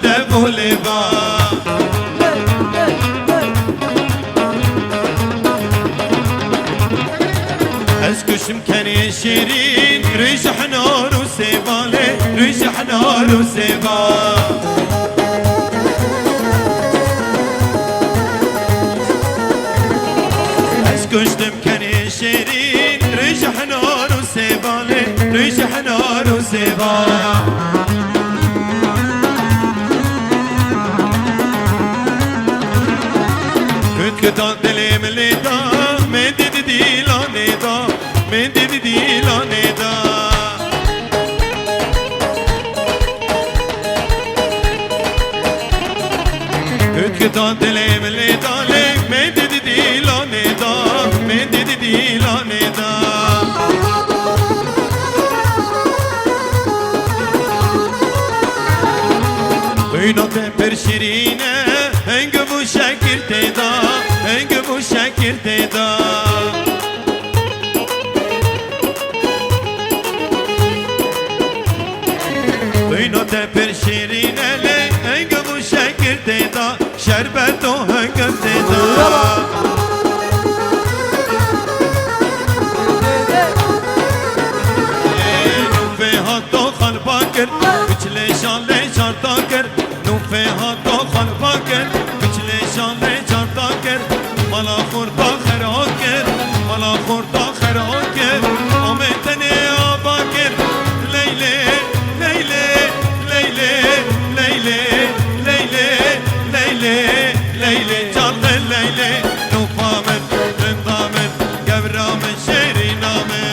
لبو لبا اسكشم كان شيرين ريشح نار وسيبالي ريشح نار وسيبال اسكشتم كان شيرين ريشح نار وسيبالي ريشح نار وسيبال كتان دلي ملي دا من دي دي لاني دا من دي دي لاني دا كتان دلي ملي دا من دي دي لاني دا من دي دي لاني دا وينات برشيرينه هنگ بو شکر تیدا هنگ بو شکر تیدا وینا تپر شیرین الی هنگ بو شکر تیدا شربت و هنگ تیدا نوفه ها تو خلبا کر بچله شانله چارتا کر نوفه ها تو خلبا کر مالا خورتا خرا کر مالا خورتا خرا کر آمتنی آبا کر لیلی لیلی لیلی لیلی لیلی لیلی لیلی چاق لیلی نوفامن رندامن گبرامن شیرینامن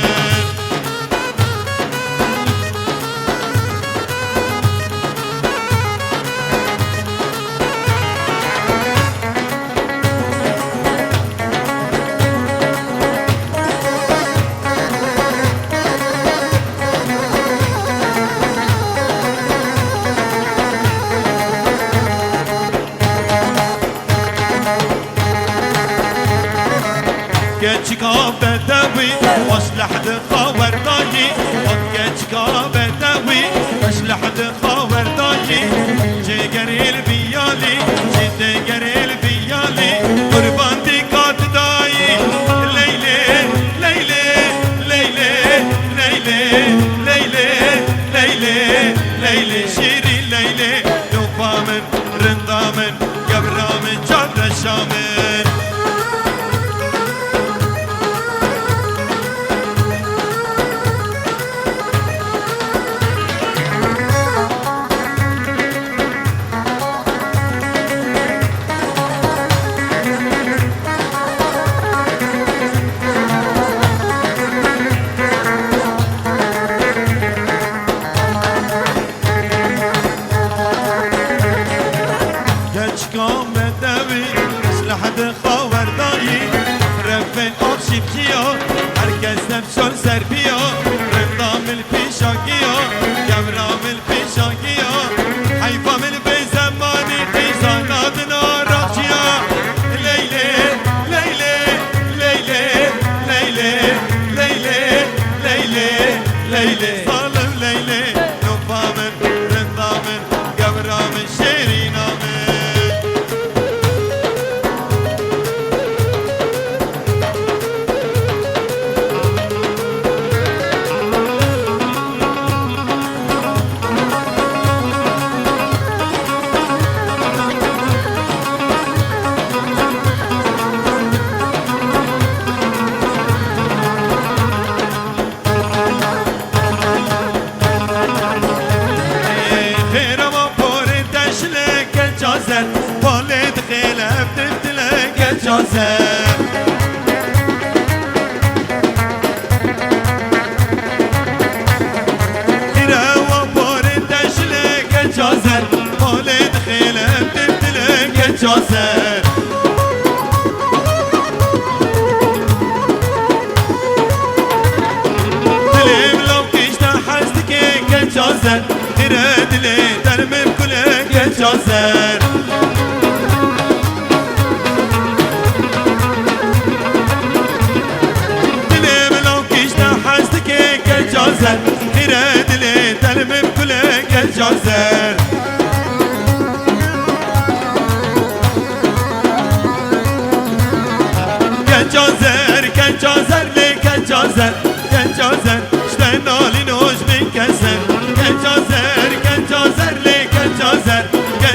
كاتشكا بدوي واشلح لخاور داي كاتشكا بدوي واشلح لخاور داي جيجري البيالي جيجري البيالي قربان دي كات داي ليلي ليلي ليلي ليلي ليلي ليلي ليلي شيري ليلي دوبامن رندامن قبرامن جار الشامن لحد خاور دایی رفت آبشیب کیا هرکس نفشان سر بیا رندامل پیشاگیا گمرامل پیشاگیا حیفامل به زمانی خیزانات ناراجیا لیلی لیلی لیلی لیلی لیلی لیلی لیلی سالم لیلی نوفامل رندامل گمرامل شیرینامل والد خلاف تفتلك جازر إراوة بورد تشلك جازر والد خلاف تفتلك جازر دلم لو كشتا حزتك جازر إراد لي درمم كلك جازر جازر خيرات لي تلمم كلك جازر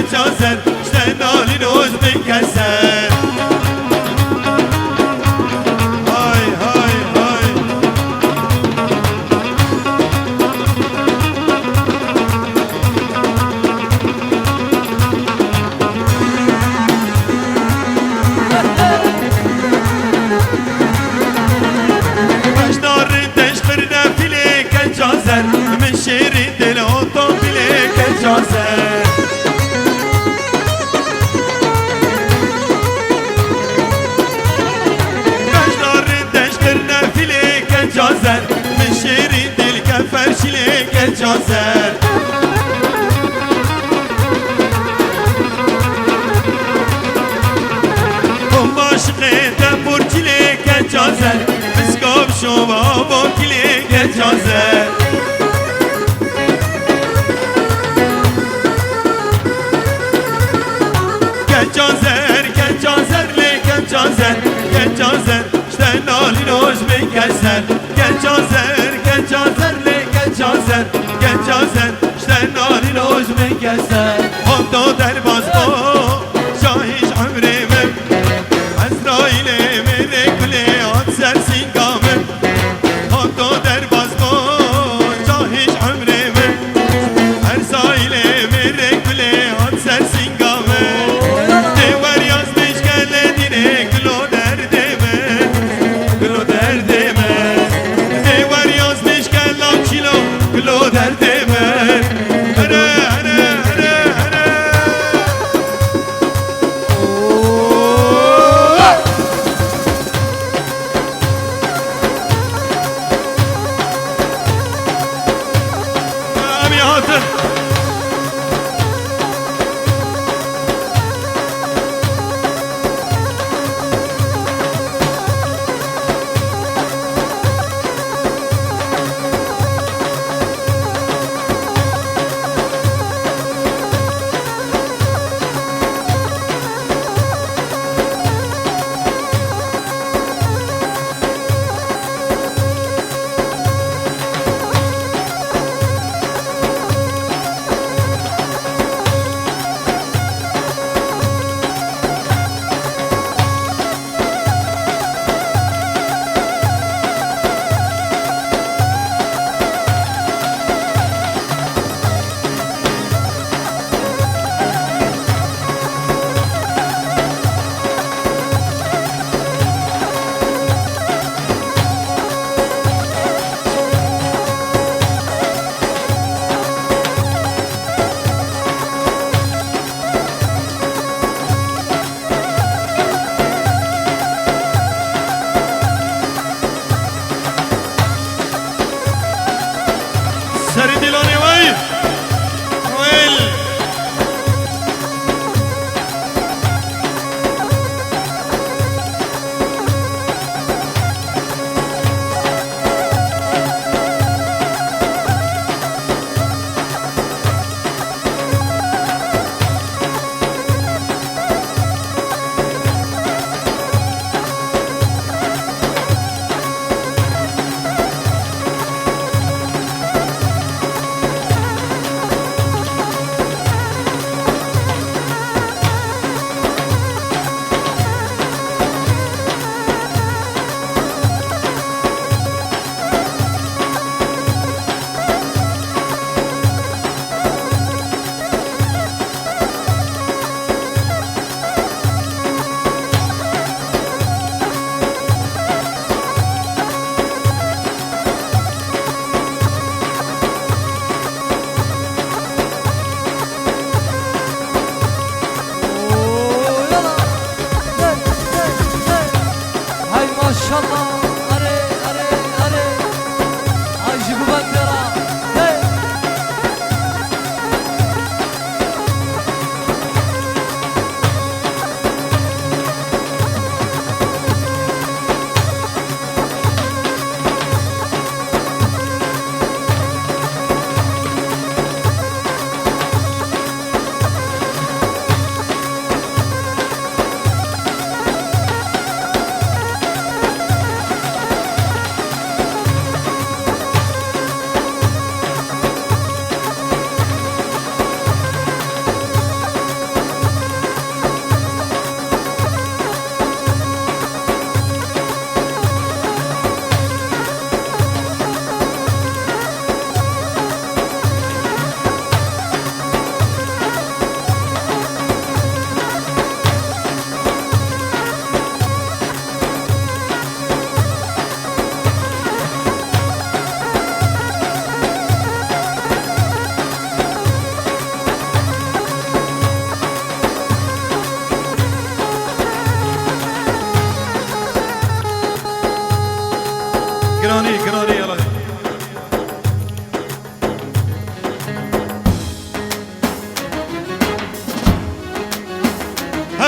كجازر شتنالي نوز بكسر هاي هاي هاي كجازر من شيرين دل اوتومبيلي كجازر بجدار دشترنا فيلي كجازر من شيرين دل كفرشلي كجازر هم عاشقي دبورتلي كجازر مسكوب شوبا بوكلي كجازر كجازر كجازر لي كجازر كجازر شتنالي نوز بكسر كجازر كجازر لي كجازر كجازر شتنالي نوز بكسر خطو درباز بو شاهيش عمري من عزرائيلي من كلي عدسر سنقامن خطو درباز بو شاهيش عمري من عزرائيلي من كلي عدسر سنقامن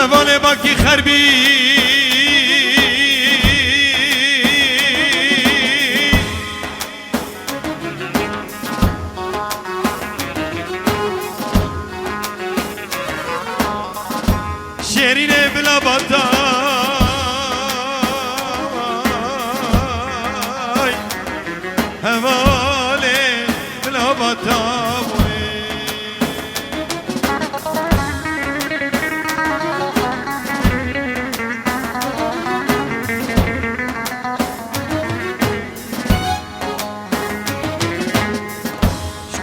هوال باکی خربی شیرین بلا باتای هوال بلا باتای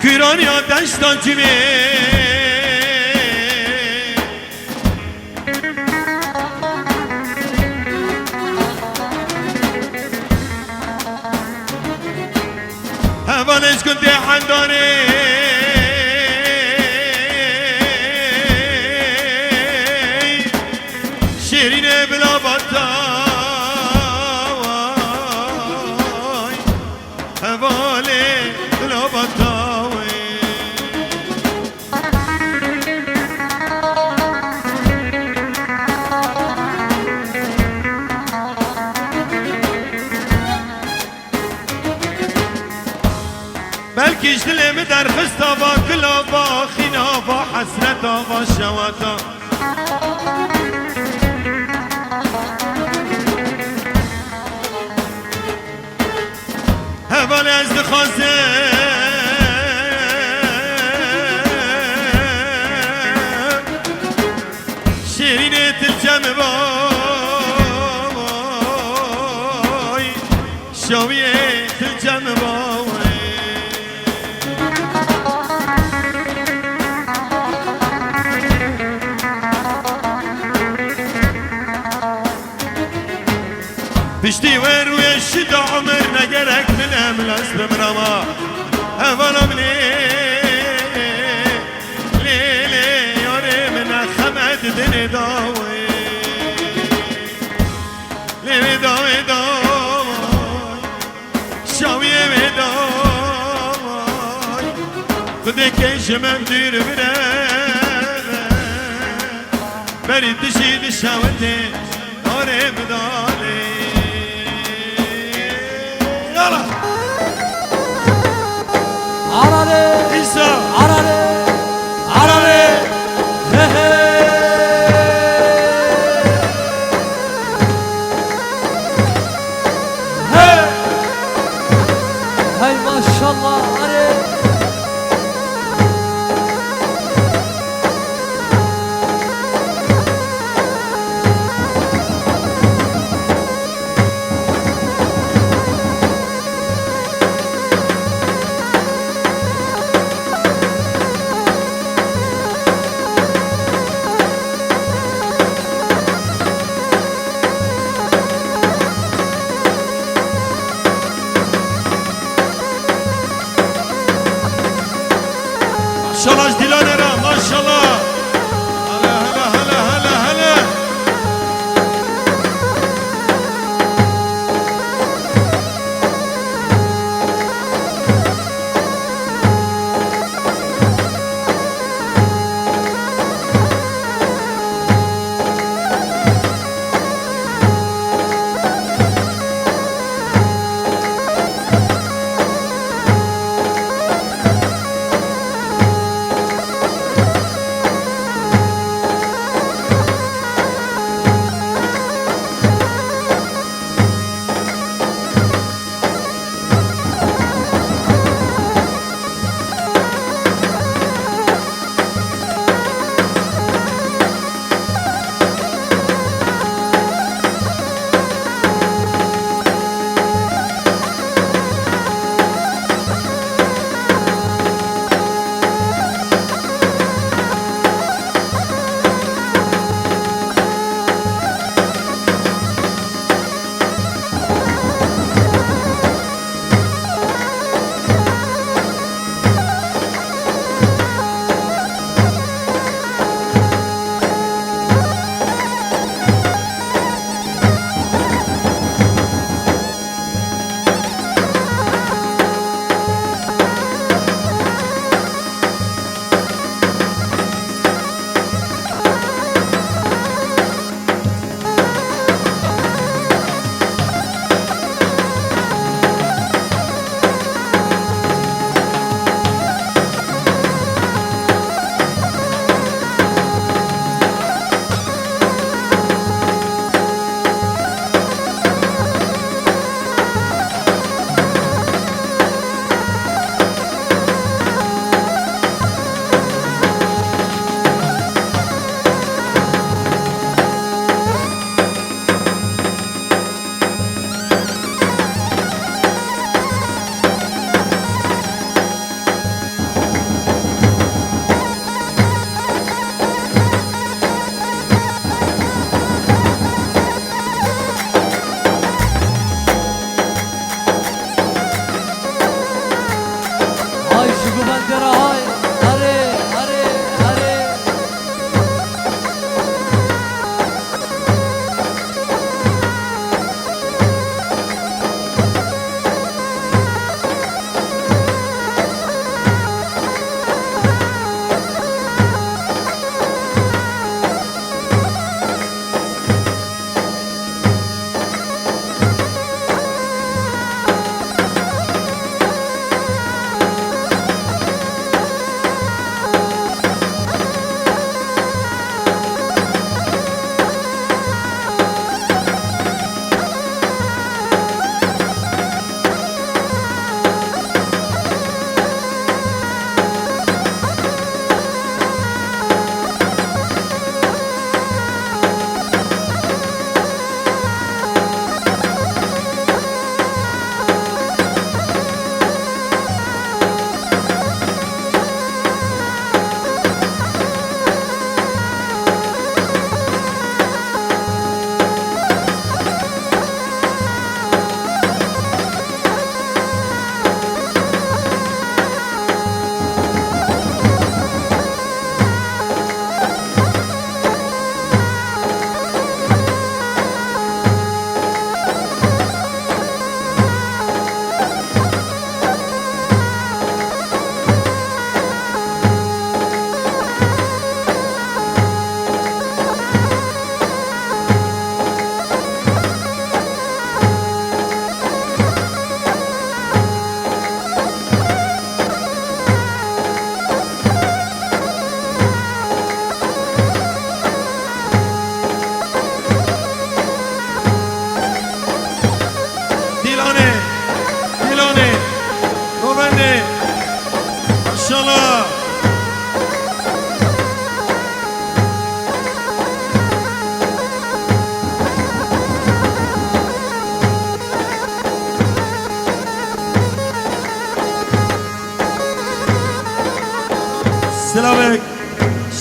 شکران یا دشتان جمعه هوالش كنت حنداني شيرين بلا بطاوي هوالي بلا بطاوي بلکیش دلم در خستا با کلا با خینا با حسرتا با شواتا هوال از دخوازه شیرینه تلجم بای شاویه تلجم بای پشتی و روی شد عمر نگرک من املاس بمرما اولم لیلی یاری من خمد دن داوی لیلی داوی داوی شاوی داوی خودی کشمم دیر بره برید دشید شاوته آره بدالی عرالي عيسى عرالي عرالي هاي ما شاء الله عليك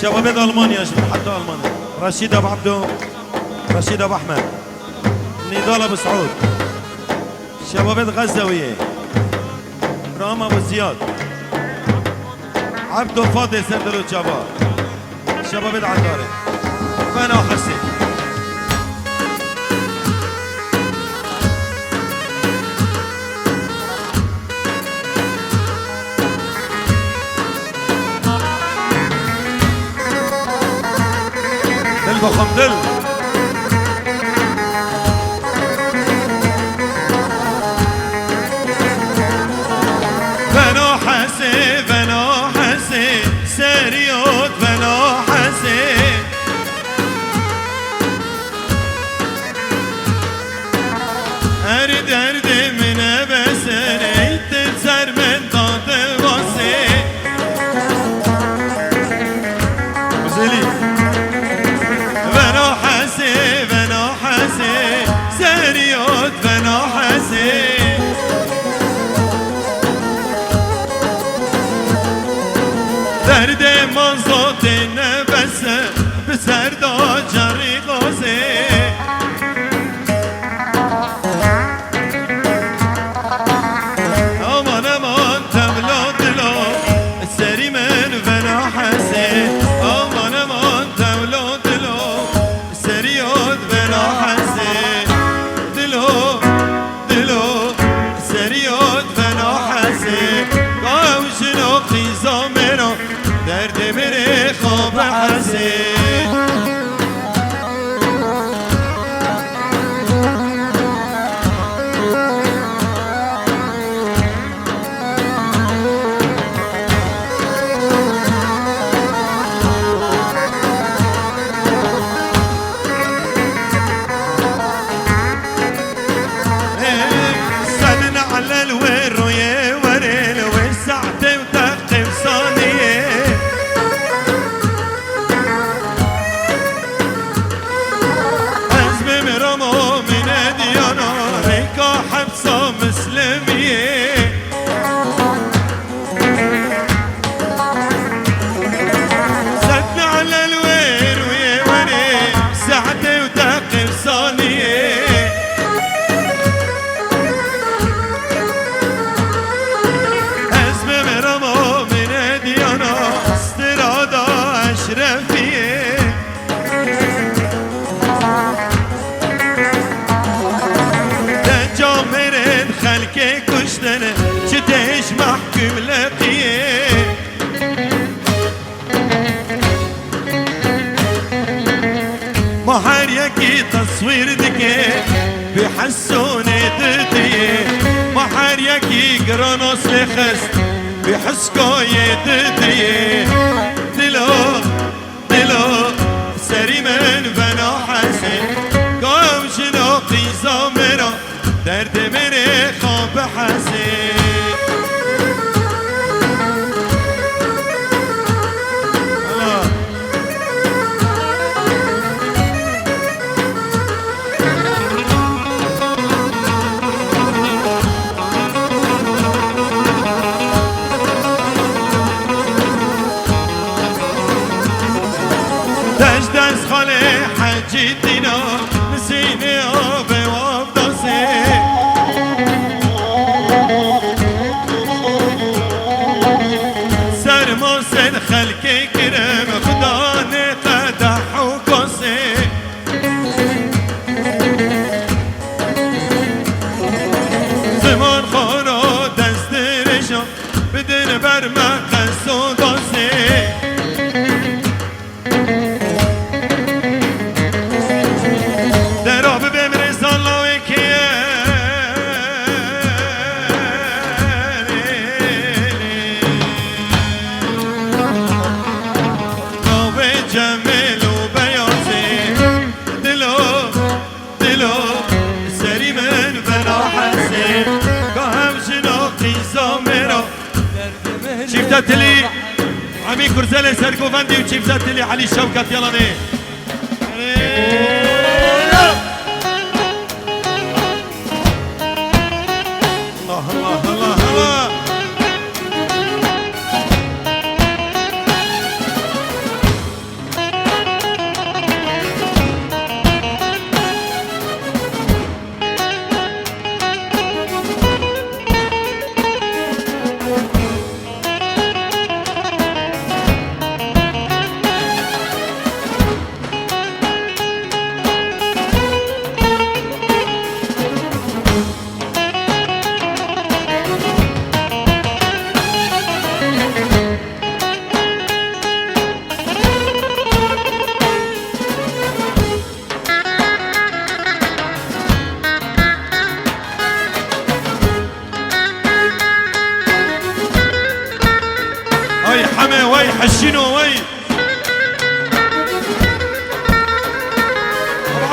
شباب ألمانيا حتى ألمانيا، رشيد أبو عبدو، رشيد أبو أحمد، نضال أبو سعود، شباب غزاوية، رام أبو زياد، عبدو فاضل سندلو جبار، شباب العطارة، فأنا حسين. دل بخم دل بنو حسين بنو حسين سريوت بنو حسين أرد أرد من بسري تنسر من ضاد الوصي وزلي بنو حسين بنو حسين سريوت بنو حسين درد منصوت نفس بسر دا جری غازه امان امان تبلا دلا سری من بنا حسین امان امان تبلا دلا سریات بنا حسین دلو دلو سریات بنا حسین قوشنا خیزا مرا درد میره خواب حسین سنن على الوير ويا وريل وساعتي وتختم صانيه حزب مرمو من ديانا ريكا حبسة مسلمية سدنا على الوير ويا وريل ساعتي وتختم صانيه اشرفیه دنجا مرد خلق کشتنه چه دهش محکوم لقیه ما هر یکی تصویر دیگه بحسون ددیه ما هر یکی گراناس لخست بحسکای ددیه دلو دلو سری من بنا حسین گام شناقی زامرا درد میره خواب حسین دست خاله حجی دینا نسینه آب و آبدازه سرما سن خلق کرم خدا نقدح و کاسه زمان خورا دست رشا بدن بر مقص و دازه جميل وبياضي دلو دلو سري من بنا حسين قام شناقي زامرا شفتت لي عمي كرزالي سرقو فندي وشفتت لي علي شوكت يلا ني الله الله الله الله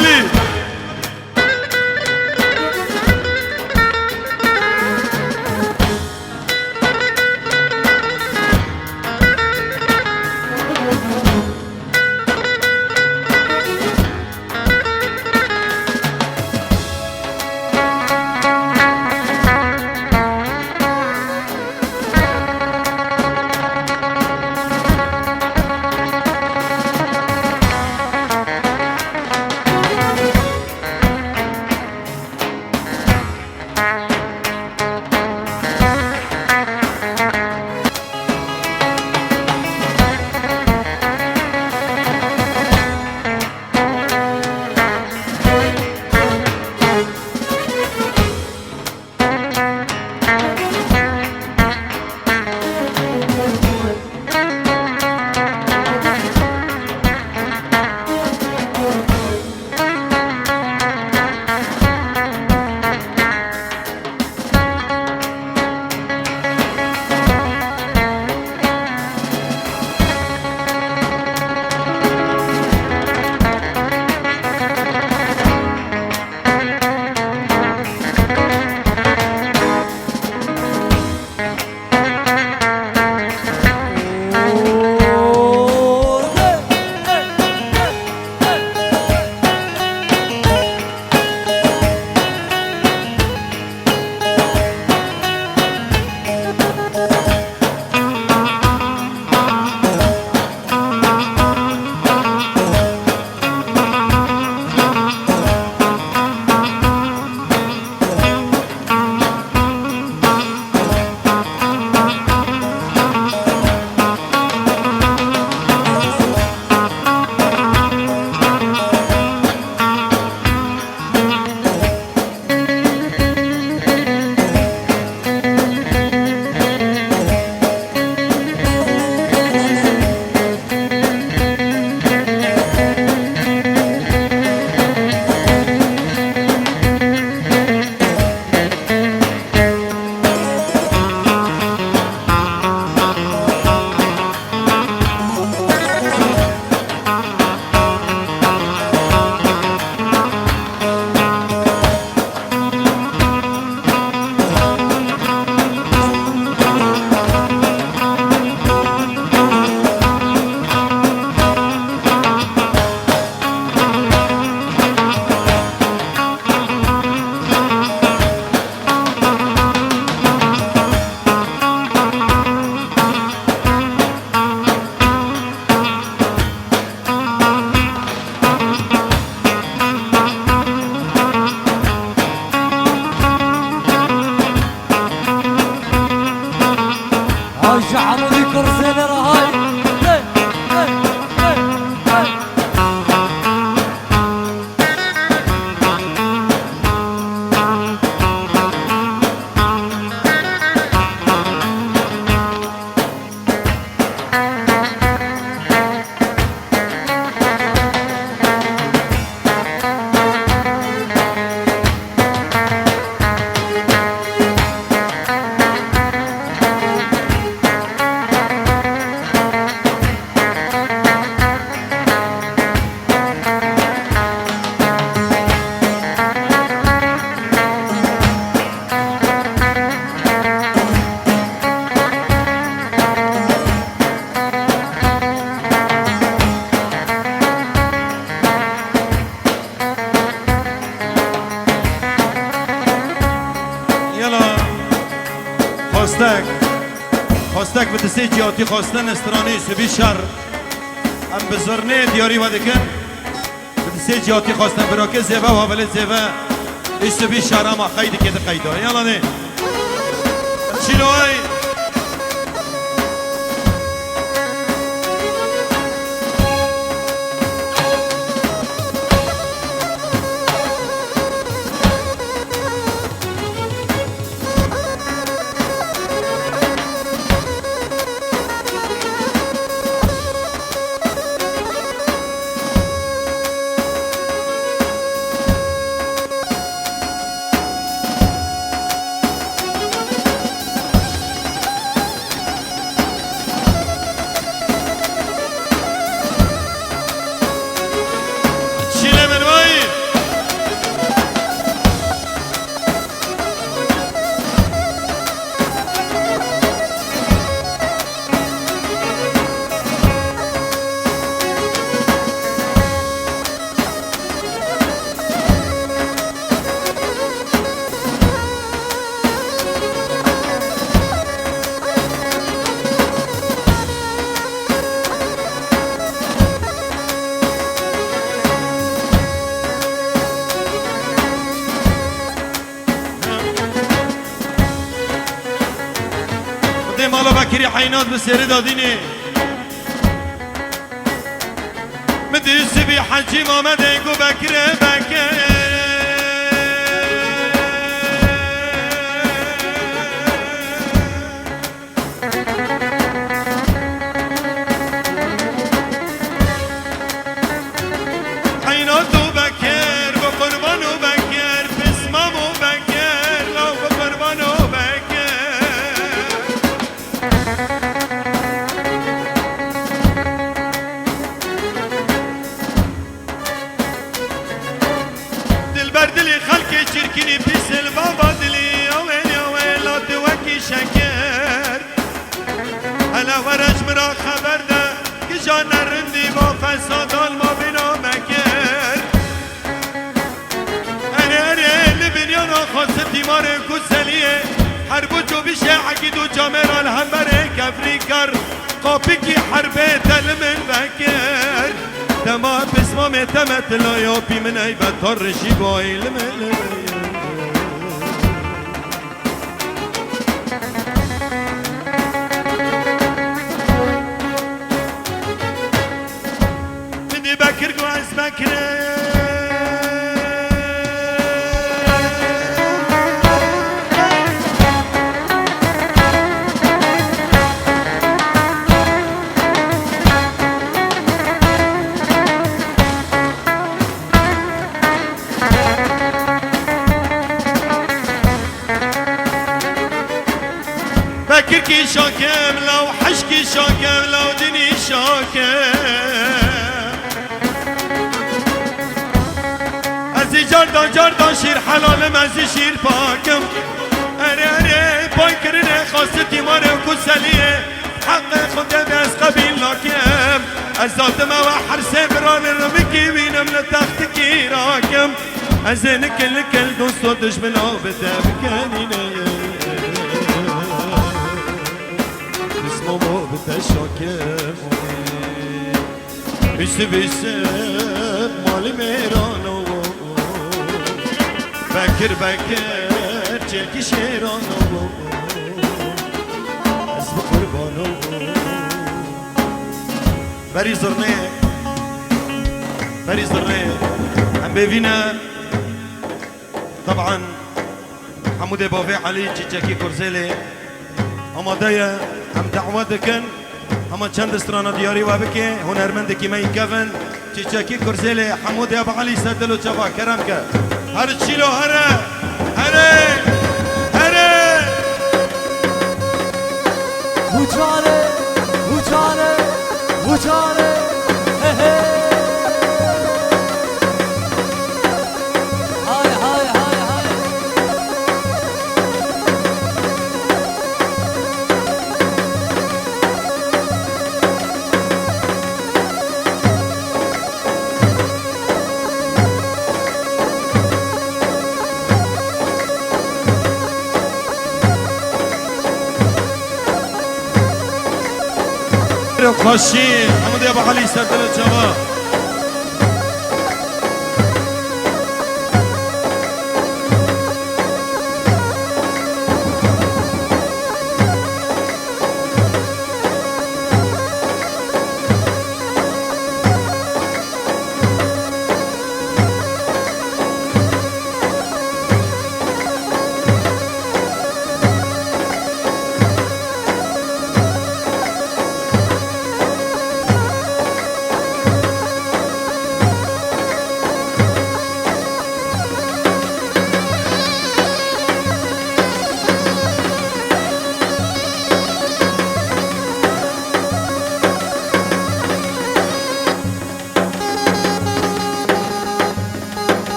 علي. عمودي كرسي رهاي. خواستک به دسته جیاتی خواستن استرانی سبی شر هم بزرنه دیاری و دکن به دسته جیاتی خواستن براکه زیبه و حوله زیبه ای سبی شر هم خیلی که ده خیده یالا نه چیلو ای باكر حينات بسير داديني مدرس بي حجي ماما ديكو بكر بكر بردلي خلقي شركني بيس البابا دلي يا ويل يا ويل لا توكي شكر هلا ورج مرا خبر ده كجان الرندي ما فساد ما بنا مكر انا لبنيانا خاصتي ماري كسليه حربو جو بشي عقيدو جاميرا الهمبري كفريكر قابكي حربي تلمن بكر تمام بسمه متمت لا يوبي من اي بطر شي باي المل بدي بكر قواس بكر فكركي شاكم لو حشكي شاكم لو دني شاكم ازي جردان شير حلالم ازي شير باكم اري باي كرني خاصتي ماري وكسليه حق خد بس قبيل لكم ازاد ما وحرسي بران الرمكي بينم لتختكي راكم ازين كل دوستو دشمنا بتبكانينا مو بتشاكر بيسب مالي ميرانو بكر جاكي شيرانو اسم قربانو بري زرني هم بيفينا طبعا حمودي بافي علي جاكي كورزيلي اما دايا هم دعوتكن اما چند استرانا دیاری و بکی هنرمند کی می کفن چیچکی کرزیل حمود ابو علی سدلو چوا کرم که هر چیلو هره وجاره خاشي حمود ابو علي سدل الجواب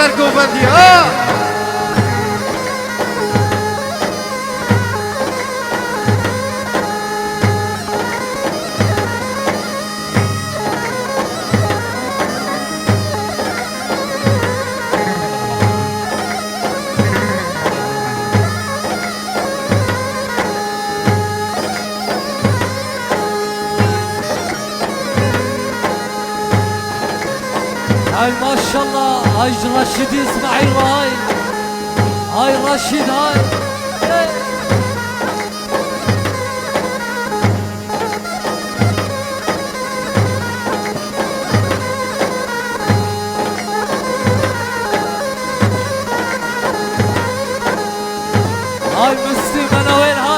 بر گوبندی ها. هاي ما شاء الله هاي رشيد اسماعيل هاي رشيد هاي إيه. هاي مسلم انا وين هاي